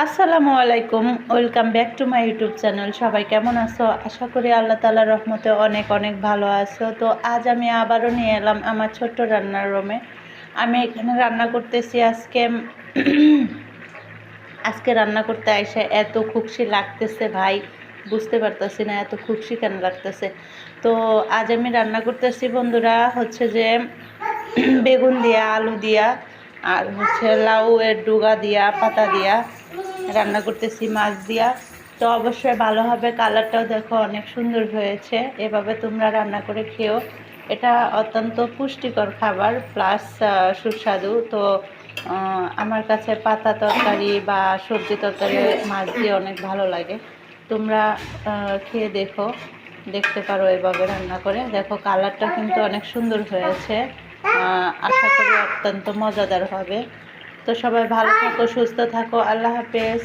আসসালামু আলাইকুম, welcome back to my YouTube channel. সবাই কেমন আছো? আশা করি আল্লাহ তাআলার রহমতে অনেক অনেক ভালো আছো। তো আজ আমি আবারও নিয়ে এলাম আমার ছোট্ট রান্নার রুমে। আমি এখানে রান্না করতেছি আজকে রান্না করতে আইসা এত খুশি লাগতেছে ভাই, বুঝতে পারতেছি না এত খুশি কেন লাগতেছে। তো আজ আমি রান্না করতেছি বন্ধুরা, হচ্ছে যে বেগুন দিয়া, আলু দিয়া, আর হচ্ছে লাউ এর ডুগা দিয়া, পাতা দিয়া রান্না করতেছি, মাছ দিয়া। তো অবশ্যই ভালো হবে, কালারটাও দেখো অনেক সুন্দর হয়েছে। এভাবে তোমরা রান্না করে খেও, এটা অত্যন্ত পুষ্টিকর খাবার প্লাস সুস্বাদু। তো আমার কাছে পাতা তরকারি বা সবজি তরকারি মাছ দিয়ে অনেক ভালো লাগে। তোমরা খেয়ে দেখো, দেখতে পারো এভাবে রান্না করে। দেখো কালারটা কিন্তু অনেক সুন্দর হয়েছে, আশা করি অত্যন্ত মজাদার হবে। তো সবাই ভালো থাকো, সুস্থ থাকো, আল্লাহ হাফেজ।